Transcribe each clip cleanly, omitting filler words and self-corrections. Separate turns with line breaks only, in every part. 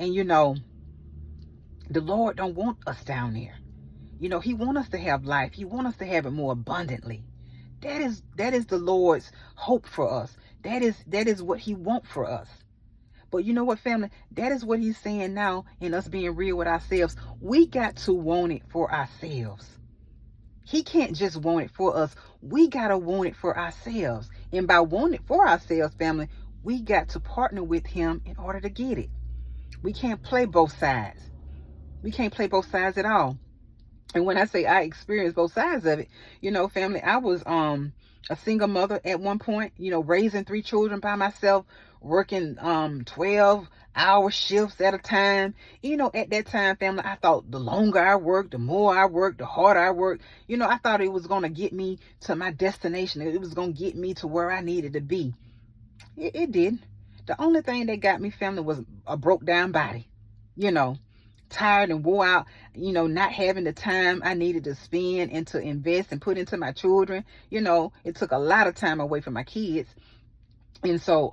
And the Lord don't want us down there. He want us to have life. He want us to have it more abundantly. That is the Lord's hope for us. That is what he want for us. But you know what, family? That is what he's saying now, in us being real with ourselves. We got to want it for ourselves. He can't just want it for us. We got to want it for ourselves. And by wanting it for ourselves, family, we got to partner with him in order to get it. We can't play both sides. We can't play both sides at all. And when I say I experienced both sides of it, family, I was a single mother at one point, raising 3 children by myself, working 12-hour shifts at a time. At that time, family, I thought the longer I worked, the more I worked, the harder I worked. I thought it was going to get me to my destination. It was going to get me to where I needed to be. It did. The only thing that got me, family, was a broke down body. Tired and wore out, not having the time I needed to spend and to invest and put into my children. It took a lot of time away from my kids. And so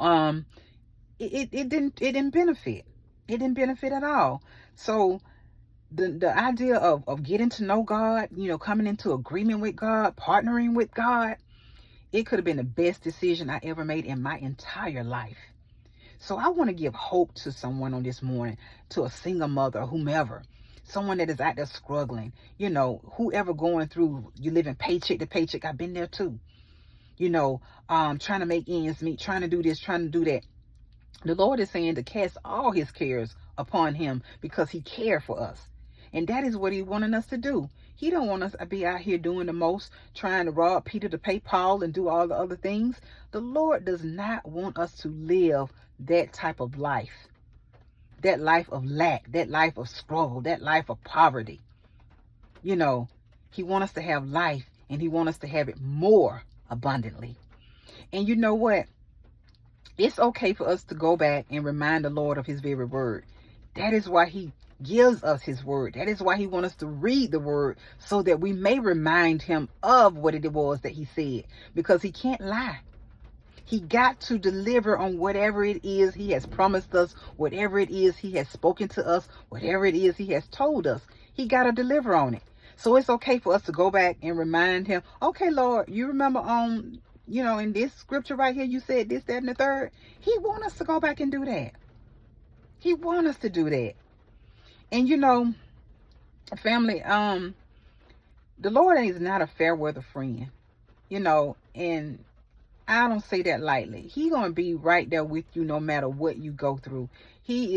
it didn't benefit. It didn't benefit at all. So the idea of getting to know God, coming into agreement with God, partnering with God, it could have been the best decision I ever made in my entire life. So I want to give hope to someone on this morning, to a single mother, whomever, someone that is out there struggling, whoever going through, you living paycheck to paycheck. I've been there too, trying to make ends meet, trying to do this, trying to do that. The Lord is saying to cast all his cares upon him because he cared for us. And that is what he wanted us to do. He don't want us to be out here doing the most, trying to rob Peter to pay Paul and do all the other things. The Lord does not want us to live that type of life, that life of lack, that life of struggle, that life of poverty. He wants us to have life, and he wants us to have it more abundantly. And you know what? It's okay for us to go back and remind the Lord of his very word. That is why he gives us his word. That is why he wants us to read the word, so that we may remind him of what it was that he said, because he can't lie. He got to deliver on whatever it is he has promised us, whatever it is he has spoken to us, whatever it is he has told us. He got to deliver on it. So it's okay for us to go back and remind him, okay, Lord, you remember in this scripture right here, you said this, that, and the third. He wants us to go back and do that. He wants us to do that. And family, the Lord is not a fair weather friend, and I don't say that lightly. He's going to be right there with you no matter what you go through. He is